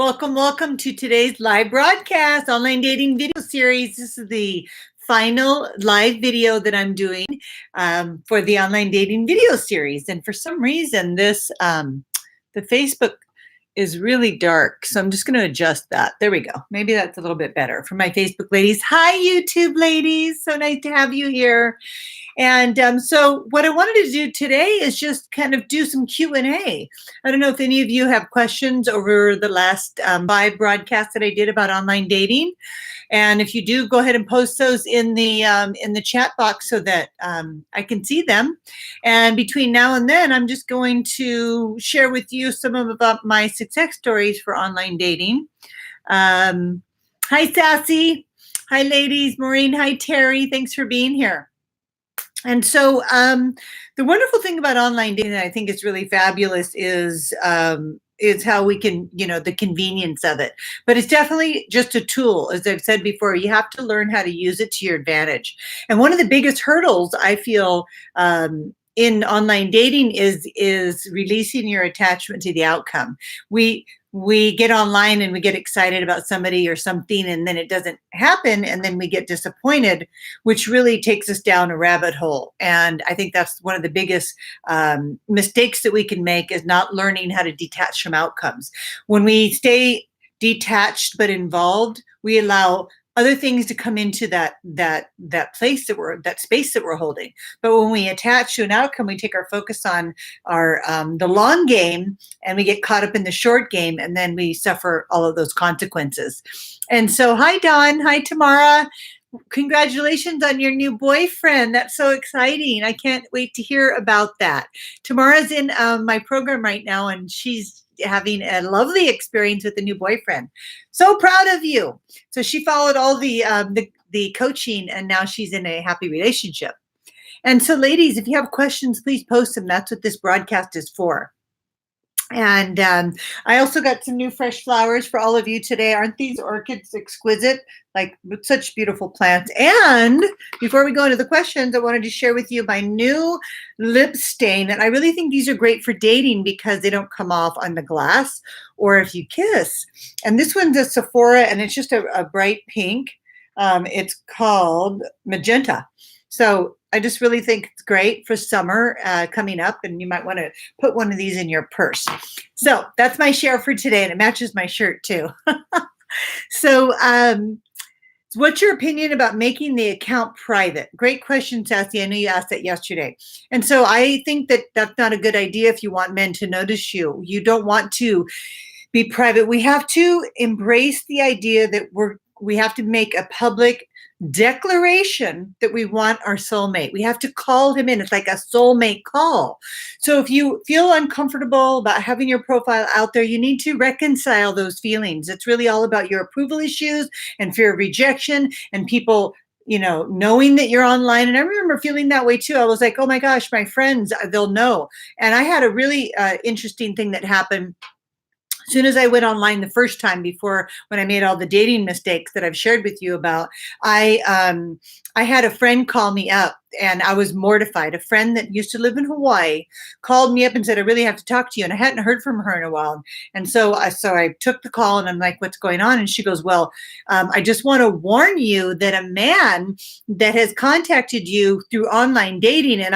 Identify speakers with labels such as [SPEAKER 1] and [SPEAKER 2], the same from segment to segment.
[SPEAKER 1] Welcome to today's live broadcast, online dating video series. This is the final live video that I'm doing for the online dating video series. And for some reason, the Facebook is really dark. So I'm just going to adjust that. There we go. Maybe that's a little bit better for my Facebook ladies. Hi, YouTube ladies. So nice to have you here. And so what I wanted to do today is just kind of do some Q&A. I don't know if any of you have questions over the last 5 broadcasts that I did about online dating. And if you do, go ahead and post those in the chat box so that I can see them. And between now and then, I'm just going to share with you some about my success stories for online dating. Hi, Sassy. Hi, ladies. Maureen. Hi, Terry. Thanks for being here. And so the wonderful thing about online dating that I think is really fabulous is how we can, the convenience of it. But it's definitely just a tool. As I've said before, you have to learn how to use it to your advantage. And one of the biggest hurdles I feel in online dating is releasing your attachment to the outcome. We get online and we get excited about somebody or something, and then it doesn't happen, and then we get disappointed, which really takes us down a rabbit hole. And I think that's one of the biggest mistakes that we can make, is not learning how to detach from outcomes. When we stay detached but involved, we allow other things to come into that place that space that we're holding. But when we attach to an outcome, we take our focus on our the long game, and we get caught up in the short game, and then we suffer all of those consequences. And so, hi Dawn, hi Tamara. Congratulations on your new boyfriend. That's so exciting. I can't wait to hear about that. Tamara's in my program right now, and she's having a lovely experience with a new boyfriend. So proud of you. So she followed all the coaching, and now she's in a happy relationship. And so, ladies, if you have questions, please post them. That's what this broadcast is for. And I also got some new fresh flowers for all of you today. Aren't these orchids exquisite? Like, such beautiful plants. And before we go into the questions, I wanted to share with you my new lip stain. And I really think these are great for dating because they don't come off on the glass or if you kiss. And this one's a Sephora, and it's just a bright pink. It's called Magenta. So I just really think it's great for summer coming up, and you might want to put one of these in your purse. So that's my share for today, and it matches my shirt too. So what's your opinion about making the account private? Great question, Sassy. I know you asked that yesterday. And so I think that that's not a good idea if you want men to notice you. You don't want to be private. We have to embrace the idea that we have to make a public declaration that we want our soulmate. We have to call him in. It's like a soulmate call. So if you feel uncomfortable about having your profile out there, you need to reconcile those feelings. It's really all about your approval issues and fear of rejection and people, knowing that you're online. And I remember feeling that way too. I was like, oh my gosh, my friends, they'll know. And I had a really interesting thing that happened. As soon as I went online the first time, when I made all the dating mistakes that I've shared with you about, I had a friend call me up, and I was mortified. A friend that used to live in Hawaii called me up and said, I really have to talk to you. And I hadn't heard from her in a while. And so I took the call, and I'm like, what's going on? And she goes, well, I just want to warn you that a man that has contacted you through online dating. And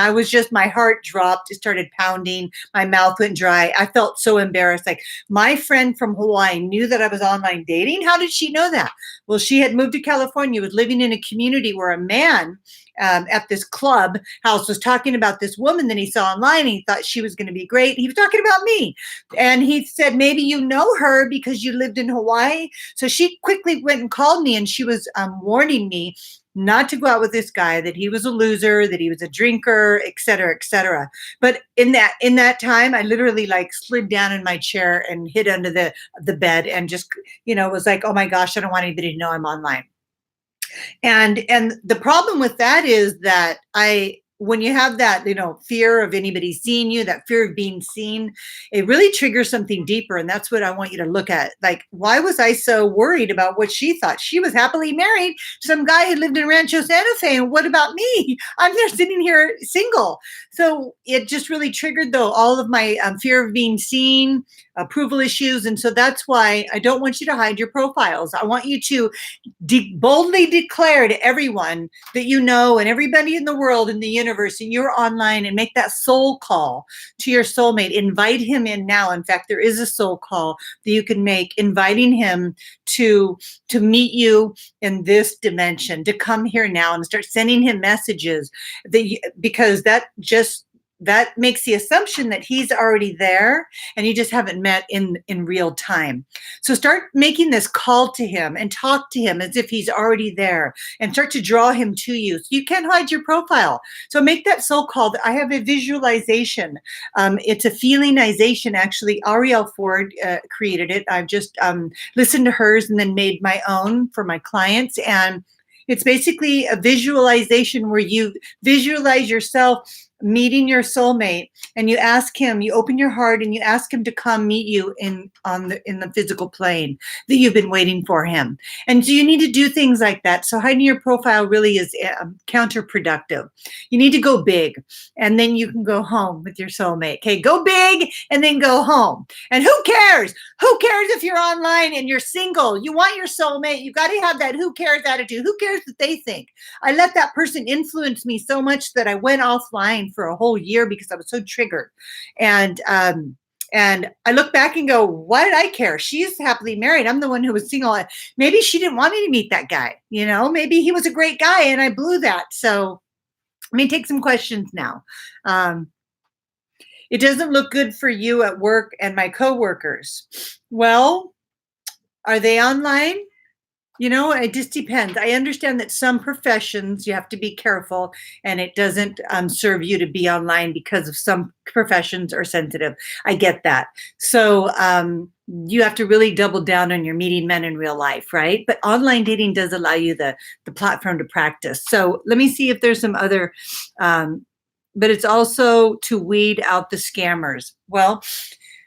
[SPEAKER 1] my heart dropped. It started pounding. My mouth went dry. I felt so embarrassed. Like, my friend from Hawaii knew that I was online dating. How did she know that? Well, she had moved to California, was living in a community where a man at this club house was talking about this woman that he saw online, and he thought she was going to be great. He was talking about me, and he said, maybe you know her because you lived in Hawaii. So she quickly went and called me, and she was warning me not to go out with this guy, that he was a loser, that he was a drinker, et cetera, et cetera. But in that time, I literally slid down in my chair and hid under the bed and just, was like, oh my gosh, I don't want anybody to know I'm online. And the problem with that is that when you have that, fear of anybody seeing you, that fear of being seen, it really triggers something deeper. And that's what I want you to look at. Like, why was I so worried about what she thought? She was happily married to some guy who lived in Rancho Santa Fe. And what about me? I'm there sitting here single. So it just really triggered, though, all of my fear of being seen, approval issues. And so that's why I don't want you to hide your profiles. I want you to boldly declare to everyone that you know and everybody in the world, in the universe, and you're online, and make that soul call to your soulmate. Invite him in now. In fact, there is a soul call that you can make, inviting him to meet you in this dimension, to come here now, and start sending him messages because that makes the assumption that he's already there and you just haven't met in real time. So start making this call to him and talk to him as if he's already there, and start to draw him to you. So you can't hide your profile. So make that soul call. I have a visualization. It's a feelingization, actually. Ariel Ford created it. I've just listened to hers and then made my own for my clients. And it's basically a visualization where you visualize yourself meeting your soulmate, and you ask him, you open your heart and you ask him to come meet you in the physical plane that you've been waiting for him. And so you need to do things like that. So hiding your profile really is counterproductive. You need to go big, and then you can go home with your soulmate. Okay, go big and then go home. And who cares? Who cares if you're online and you're single? You want your soulmate. You got to have that who cares attitude. Who cares what they think? I let that person influence me so much that I went offline for a whole year because I was so triggered. And I look back and go, why did I care? She's happily married. I'm the one who was single. Maybe she didn't want me to meet that guy. You know, maybe he was a great guy and I blew that. So let me take some questions now. It doesn't look good for you at work and my coworkers. Well, are they online? You know, it just depends. I understand that some professions you have to be careful, and it doesn't serve you to be online because of some professions are sensitive. I get that. So you have to really double down on your meeting men in real life, right? But online dating does allow you the platform to practice. So let me see if there's some other, but it's also to weed out the scammers. Well,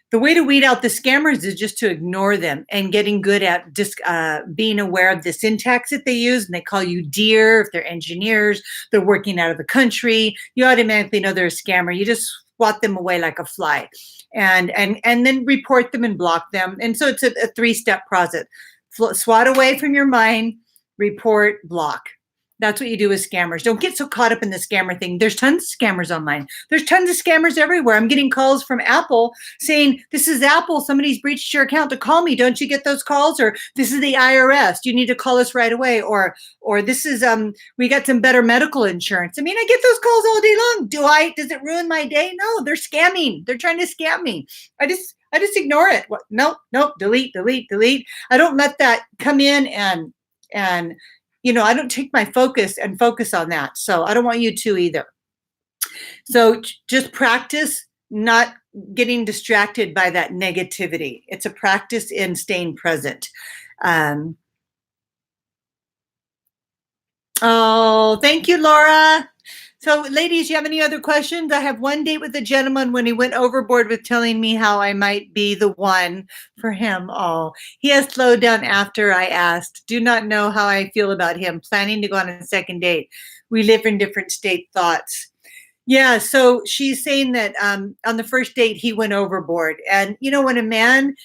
[SPEAKER 1] the way to weed out the scammers is just to ignore them and getting good at just being aware of the syntax that they use. And they call you dear if they're engineers, they're working out of the country. You automatically know they're a scammer. You just swat them away like a fly, and then report them and block them. And so it's a 3-step process: swat away from your mind, report, block. That's what you do with scammers. Don't get so caught up in the scammer thing. There's tons of scammers online. There's tons of scammers everywhere. I'm getting calls from Apple saying, this is Apple. Somebody's breached your account to call me. Don't you get those calls? Or this is the IRS. You need to call us right away. Or this is, we got some better medical insurance. I mean, I get those calls all day long. Does it ruin my day? No, they're scamming. They're trying to scam me. I just ignore it. Nope, delete. I don't let that come in and you know, I don't take my focus on that. So I don't want you to either. So just practice not getting distracted by that negativity. It's a practice in staying present. Oh, thank you, Laura. So ladies, you have any other questions? I have one date with a gentleman when he went overboard with telling me how I might be the one for him. Oh, he has slowed down after I asked. Do not know how I feel about him. Planning to go on a second date. We live in different state thoughts. Yeah, so she's saying that on the first date, he went overboard. And, you know, when a man,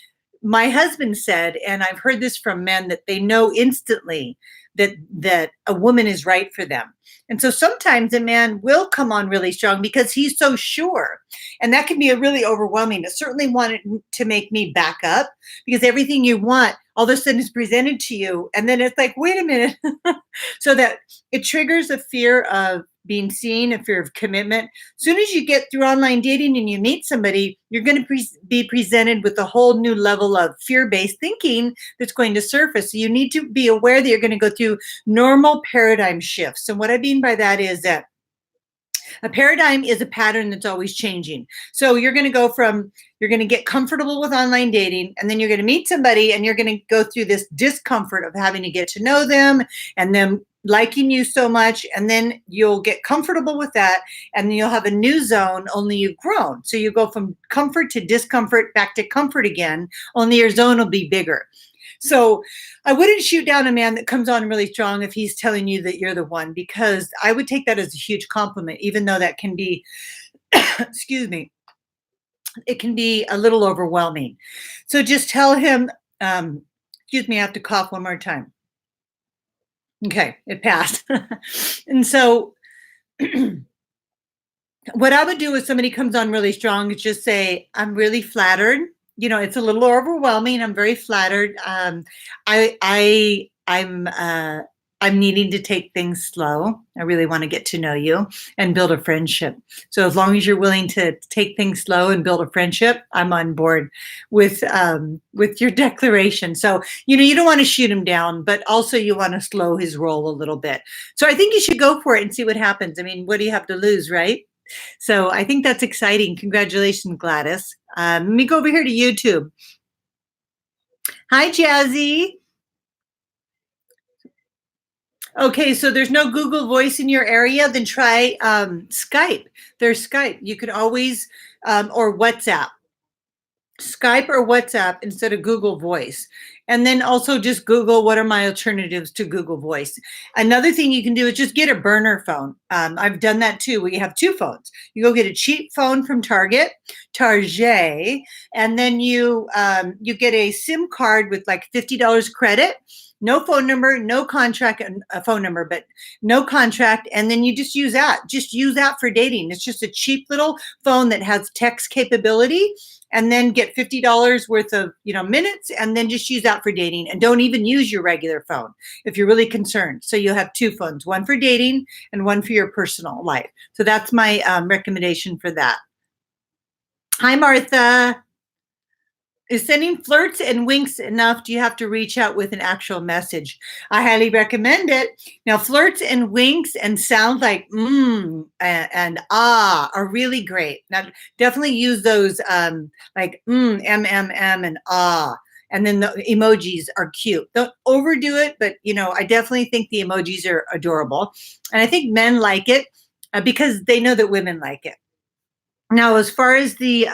[SPEAKER 1] my husband said, and I've heard this from men, that they know instantly that a woman is right for them. And so sometimes a man will come on really strong because he's so sure. And that can be a really overwhelming. It certainly wanted to make me back up, because everything you want all of a sudden is presented to you. And then it's like, wait a minute. So that it triggers a fear of being seen, a fear of commitment. As soon as you get through online dating and you meet somebody, you're going to be presented with a whole new level of fear-based thinking that's going to surface. So you need to be aware that you're going to go through normal paradigm shifts. And what I mean by that is that a paradigm is a pattern that's always changing. So you're going to get comfortable with online dating, and then you're going to meet somebody and you're going to go through this discomfort of having to get to know them and them liking you so much. And then you'll get comfortable with that, and then you'll have a new zone, only you've grown. So you go from comfort to discomfort, back to comfort again, only your zone will be bigger. So I wouldn't shoot down a man that comes on really strong if he's telling you that you're the one, because I would take that as a huge compliment, even though that can be, excuse me, it can be a little overwhelming. So just tell him, excuse me, I have to cough one more time. Okay, it passed. And so what I would do if somebody comes on really strong is just say, I'm really flattered. You know, it's a little overwhelming. I'm very flattered. I'm needing to take things slow. I really want to get to know you and build a friendship. So as long as you're willing to take things slow and build a friendship, I'm on board with your declaration. So, you know, you don't want to shoot him down, but also you want to slow his roll a little bit. So I think you should go for it and see what happens. I mean, what do you have to lose, right? So I think that's exciting. Congratulations, Gladys. Let me go over here to YouTube. Hi, Jazzy. Okay, so there's no Google Voice in your area, then try Skype. There's Skype. You could always, or WhatsApp. Skype or WhatsApp instead of Google Voice. And then also just Google, what are my alternatives to Google Voice? Another thing you can do is just get a burner phone. I've done that too, where you have two phones. You go get a cheap phone from Target, and then you get a SIM card with like $50 credit. No phone number, no contract, a phone number, but no contract. And then you just use that. Just use that for dating. It's just a cheap little phone that has text capability, and then get $50 worth of, you know, minutes, and then just use that for dating, and don't even use your regular phone if you're really concerned. So you'll have two phones, one for dating and one for your personal life. So that's my recommendation for that. Hi, Martha. Is sending flirts and winks enough? Do you have to reach out with an actual message? I highly recommend it. Now, flirts and winks and sounds like and ah are really great. Now, definitely use those like and ah. And then the emojis are cute. Don't overdo it, but you know, I definitely think the emojis are adorable. And I think men like it because they know that women like it. Now, as far as the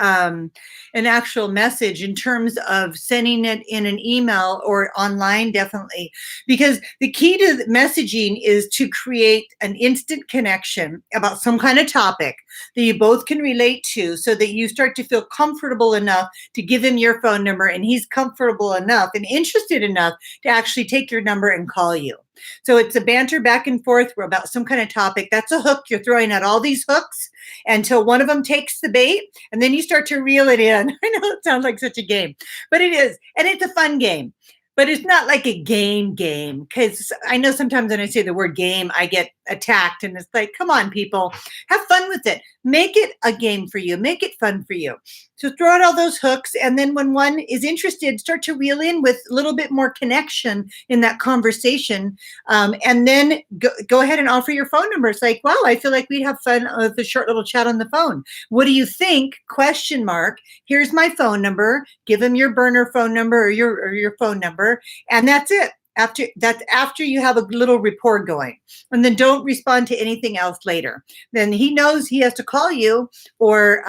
[SPEAKER 1] an actual message in terms of sending it in an email or online, definitely, because the key to messaging is to create an instant connection about some kind of topic that you both can relate to, so that you start to feel comfortable enough to give him your phone number, and he's comfortable enough and interested enough to actually take your number and call you. So it's a banter back and forth about some kind of topic. That's a hook. You're throwing out all these hooks until one of them takes the bait, and then you start to reel it in. I know it sounds like such a game, but it is. And it's a fun game. But it's not like a game, because I know sometimes when I say the word game, I get attacked, and it's like, come on, people, have fun with it. Make it a game for you. Make it fun for you. So throw out all those hooks, and then when one is interested, start to reel in with a little bit more connection in that conversation, and then go ahead and offer your phone number. It's like, wow, I feel like we'd have fun with a short little chat on the phone. What do you think? Question mark. Here's my phone number. Give him your burner phone number or your phone number. And that's it. After you have a little rapport going, and then don't respond to anything else later. Then he knows he has to call you, or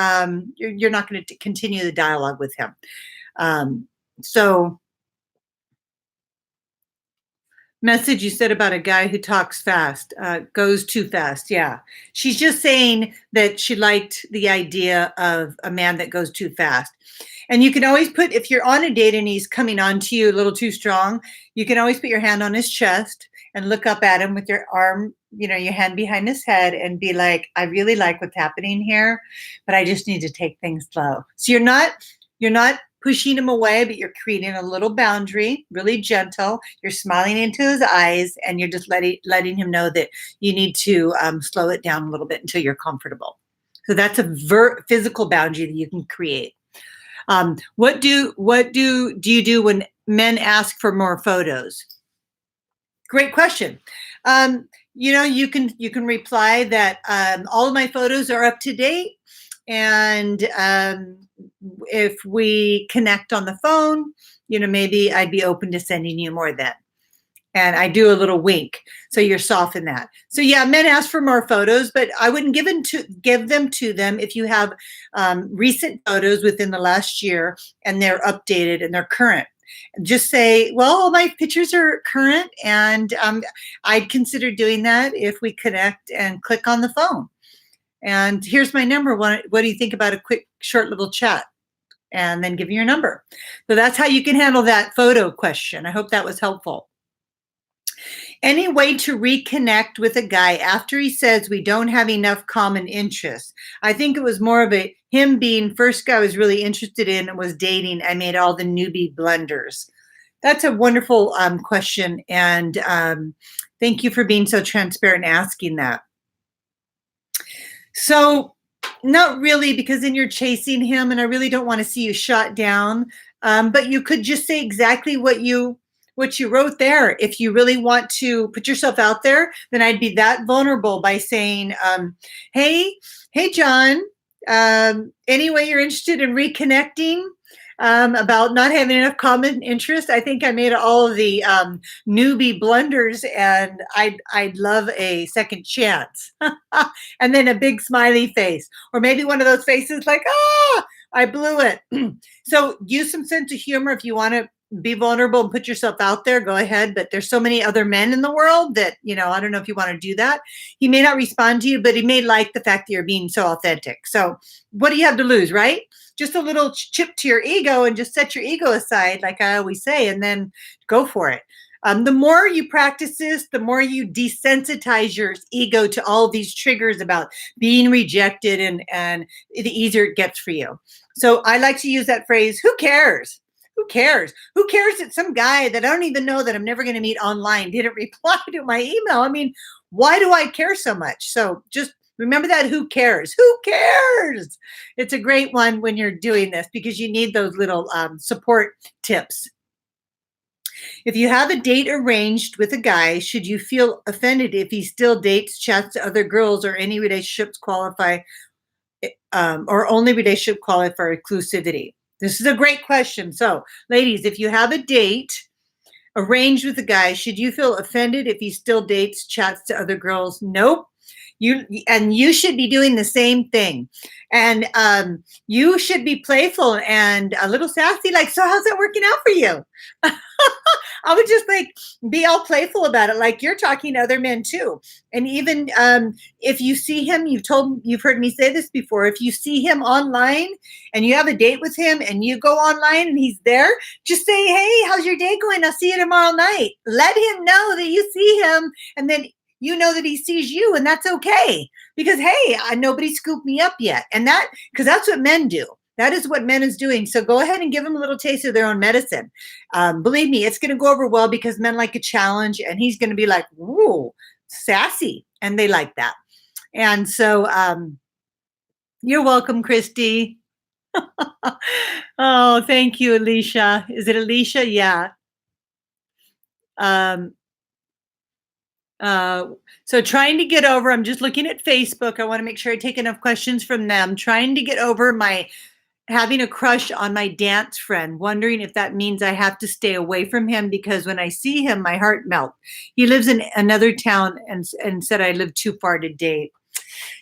[SPEAKER 1] you're not going to continue the dialogue with him. So message you said about a guy who talks fast, goes too fast. Yeah. She's just saying that she liked the idea of a man that goes too fast. And you can always put, if you're on a date and he's coming on to you a little too strong, you can always put your hand on his chest and look up at him with your arm, you know, your hand behind his head, and be like, I really like what's happening here, but I just need to take things slow. So you're not pushing him away, but you're creating a little boundary, really gentle. You're smiling into his eyes, and you're just letting him know that you need to slow it down a little bit until you're comfortable. So that's a physical boundary that you can create. What do you do when men ask for more photos? Great question. You know, you can reply that all of my photos are up to date, and if we connect on the phone, you know, maybe I'd be open to sending you more then. And I do a little wink, so you're soft in that. So yeah, men ask for more photos, but I wouldn't give them to them if you have recent photos within the last year and they're updated and they're current. Just say, well, all my pictures are current, and I'd consider doing that if we connect and click on the phone. And here's my number. What do you think about a quick, short little chat? And then give me your number. So that's how you can handle that photo question. I hope that was helpful. Any way to reconnect with a guy after he says we don't have enough common interests? I think it was more of him being first guy I was really interested in and was dating. I made all the newbie blunders. That's a wonderful question. And thank you for being so transparent and asking that. So not really, because then you're chasing him and I really don't want to see you shot down. But you could just say exactly what you wrote there. If you really want to put yourself out there, then I'd be that vulnerable by saying, hey, John, any way you're interested in reconnecting about not having enough common interest? I think I made all of the newbie blunders and I'd love a second chance. And then a big smiley face, or maybe one of those faces like, I blew it. So use some sense of humor if you want to be vulnerable and put yourself out there, go ahead. But there's so many other men in the world that, I don't know if you want to do that. He may not respond to you, but he may like the fact that you're being so authentic. So what do you have to lose, right? Just a little chip to your ego and just set your ego aside, like I always say, and then go for it. The more you practice this, the more you desensitize your ego to all of these triggers about being rejected, and the easier it gets for you. So I like to use that phrase, who cares? Who cares? Who cares that some guy that I don't even know that I'm never going to meet online didn't reply to my email? I mean, why do I care so much? So just remember that, who cares? Who cares? It's a great one when you're doing this because you need those little support tips. If you have a date arranged with a guy, should you feel offended if he still dates, chats to other girls, or any relationships qualify, or only relationship qualify for exclusivity? This is a great question. So, ladies, if you have a date arranged with a guy, should you feel offended if he still dates, chats to other girls? Nope. You should be doing the same thing. And you should be playful and a little sassy, like, so how's that working out for you? I would just be all playful about it, like you're talking to other men too. And even if you see him, you've heard me say this before, if you see him online and you have a date with him and you go online and he's there, just say, hey, how's your day going? I'll see you tomorrow night. Let him know that you see him, and then you know that he sees you, and that's okay. Because, hey, nobody scooped me up yet. And because that's what men do. That is what men is doing. So go ahead and give them a little taste of their own medicine. Believe me, it's going to go over well because men like a challenge, and he's going to be like, ooh, sassy. And they like that. And so you're welcome, Christy. Oh, thank you, Alicia. Is it Alicia? Yeah. So trying to get over, I'm just looking at Facebook. I want to make sure I take enough questions from them. Trying to get over having a crush on my dance friend, wondering if that means I have to stay away from him because when I see him, my heart melts. He lives in another town and said I live too far to date.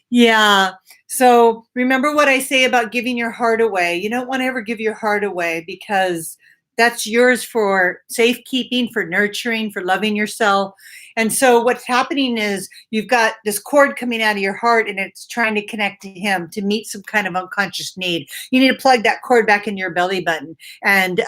[SPEAKER 1] Yeah. So remember what I say about giving your heart away. You don't want to ever give your heart away because that's yours for safekeeping, for nurturing, for loving yourself. And so what's happening is you've got this cord coming out of your heart and it's trying to connect to him to meet some kind of unconscious need. You need to plug that cord back in your belly button. And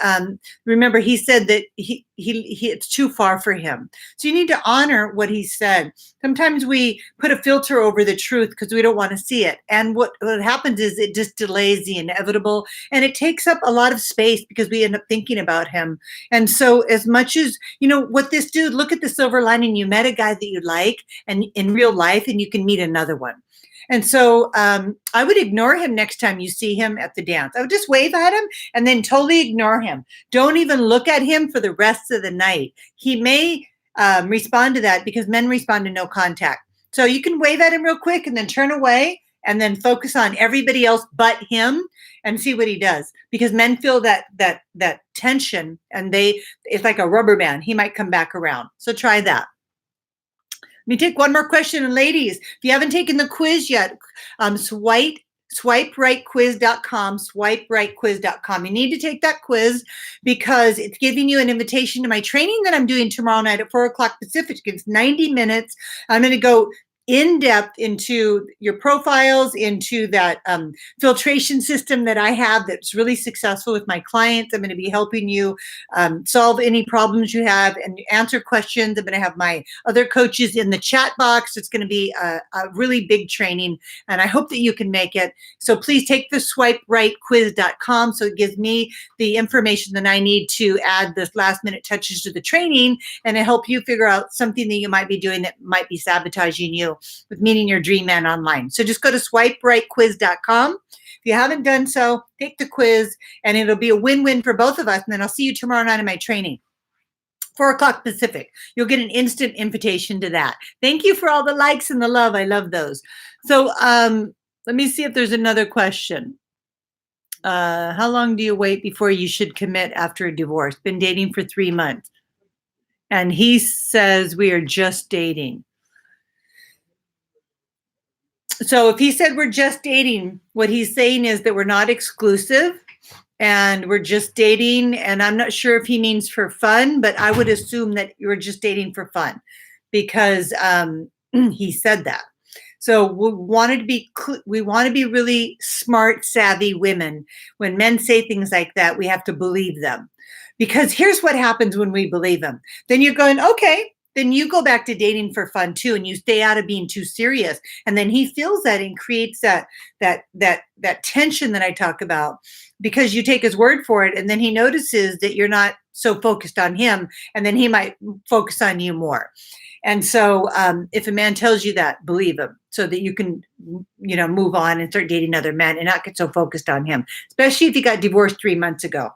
[SPEAKER 1] remember, he said that it's too far for him. So you need to honor what he said. Sometimes we put a filter over the truth because we don't want to see it. And what happens is it just delays the inevitable, and it takes up a lot of space because we end up thinking about him. And so as much as, what this dude, look at the silver lining. You met a guy that you like and in real life, and you can meet another one. And so I would ignore him next time you see him at the dance. I would just wave at him and then totally ignore him. Don't even look at him for the rest of the night. He may respond to that because men respond to no contact. So you can wave at him real quick and then turn away and then focus on everybody else but him and see what he does. Because men feel that tension, and it's like a rubber band. He might come back around. So try that. Let me take one more question. And ladies, if you haven't taken the quiz yet, swiperightquiz.com, swiperightquiz.com. You need to take that quiz because it's giving you an invitation to my training that I'm doing tomorrow night at 4 o'clock Pacific. It's 90 minutes. I'm going to go in depth into your profiles, into that filtration system that I have that's really successful with my clients. I'm going to be helping you solve any problems you have and answer questions. I'm going to have my other coaches in the chat box. It's going to be a really big training, and I hope that you can make it. So please take the swiperightquiz.com. So it gives me the information that I need to add the last minute touches to the training and to help you figure out something that you might be doing that might be sabotaging you with meeting your dream man online. So just go to swiperightquiz.com. If you haven't done so, take the quiz, and it'll be a win-win for both of us. And then I'll see you tomorrow night in my training. 4 o'clock Pacific. You'll get an instant invitation to that. Thank you for all the likes and the love. I love those. So let me see if there's another question. How long do you wait before you should commit after a divorce? Been dating for 3 months. And he says we are just dating. So if he said we're just dating, what he's saying is that we're not exclusive and we're just dating. And I'm not sure if he means for fun, but I would assume that you're just dating for fun because he said that. So we want to be really smart, savvy women. When men say things like that, we have to believe them. Because here's what happens when we believe them. Then you're going, okay, then you go back to dating for fun too, and you stay out of being too serious. And then he feels that and creates that tension that I talk about because you take his word for it. And then he notices that you're not so focused on him, and then he might focus on you more. And so if a man tells you that, believe him so that you can, move on and start dating other men and not get so focused on him, especially if you got divorced 3 months ago.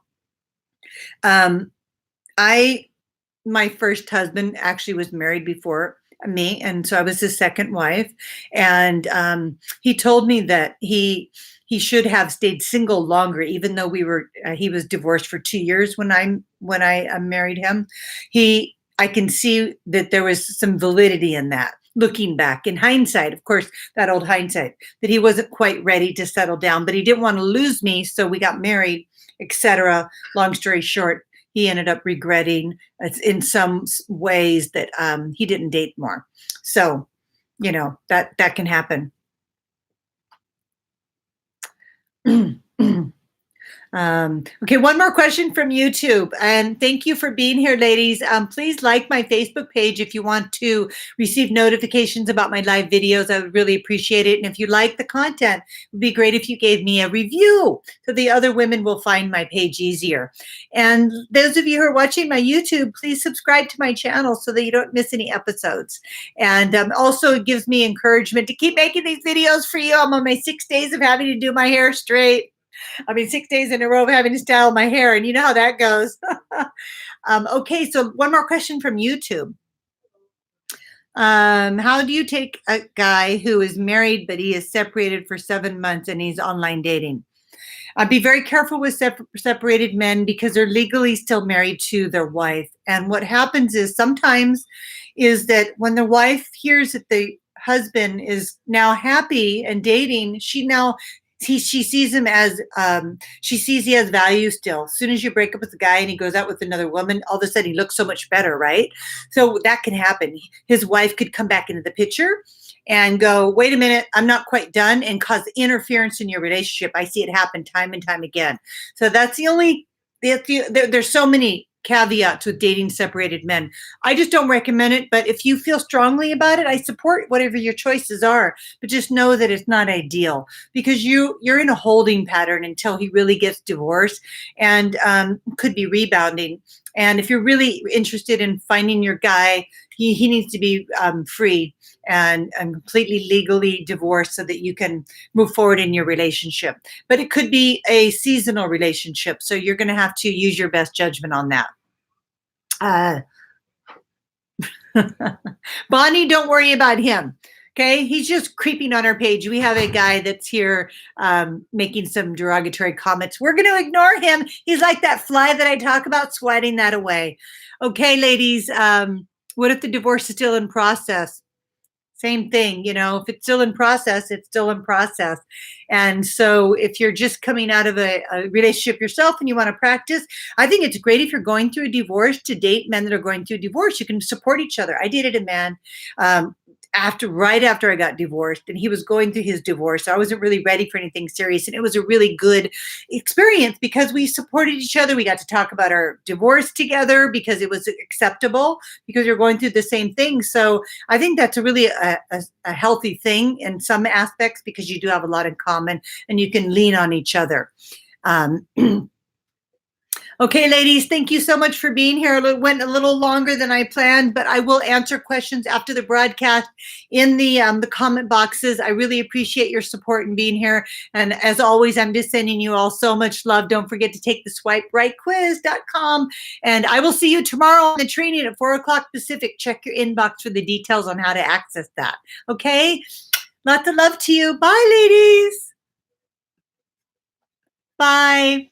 [SPEAKER 1] My first husband actually was married before me, and so I was his second wife. And he told me that he should have stayed single longer, even though he was divorced for 2 years when I married him. I can see that there was some validity in that. Looking back in hindsight, of course, that old hindsight, that he wasn't quite ready to settle down, but he didn't want to lose me, so we got married, etc. Long story short, he ended up regretting in some ways that he didn't date more. So, that can happen. Okay, one more question from YouTube, and thank you for being here, ladies. Please like my Facebook page if you want to receive notifications about my live videos. I would really appreciate it. And if you like the content, it would be great if you gave me a review so the other women will find my page easier. And those of you who are watching my YouTube, please subscribe to my channel so that you don't miss any episodes. And also it gives me encouragement to keep making these videos for you. I'm on my 6 days of having to do my hair straight. 6 days in a row of having to style my hair, and you know how that goes. Okay, so one more question from YouTube. How do you take a guy who is married, but he is separated for 7 months and he's online dating? Be very careful with separated men because they're legally still married to their wife. And what happens is sometimes is that when the wife hears that the husband is now happy and dating, she sees him as she sees he has value still. As soon as you break up with the guy and he goes out with another woman, all of a sudden he looks so much better, right? So that can happen. His wife could come back into the picture and go, wait a minute, I'm not quite done, and cause interference in your relationship. I see it happen time and time again. So that's there's so many caveats with dating separated men. I just don't recommend it, but if you feel strongly about it, I support whatever your choices are, but just know that it's not ideal because you're in a holding pattern until he really gets divorced and could be rebounding. And if you're really interested in finding your guy, he needs to be free and completely legally divorced so that you can move forward in your relationship. But it could be a seasonal relationship, so you're going to have to use your best judgment on that. Bonnie, don't worry about him. Okay, he's just creeping on our page. We have a guy that's here making some derogatory comments. We're going to ignore him. He's like that fly that I talk about, swatting that away. Okay, ladies, what if the divorce is still in process? Same thing, if it's still in process, it's still in process. And so if you're just coming out of a relationship yourself and you want to practice, I think it's great if you're going through a divorce to date men that are going through a divorce. You can support each other. I dated a man right after I got divorced, and he was going through his divorce. So I wasn't really ready for anything serious, and it was a really good experience because we supported each other. We got to talk about our divorce together because it was acceptable because you're going through the same thing. So I think that's a healthy thing in some aspects because you do have a lot in common and you can lean on each other. Okay, ladies, thank you so much for being here. It went a little longer than I planned, but I will answer questions after the broadcast in the comment boxes. I really appreciate your support and being here. And as always, I'm just sending you all so much love. Don't forget to take the swiperightquiz.com. And I will see you tomorrow on the training at 4 o'clock Pacific. Check your inbox for the details on how to access that. Okay? Lots of love to you. Bye, ladies. Bye.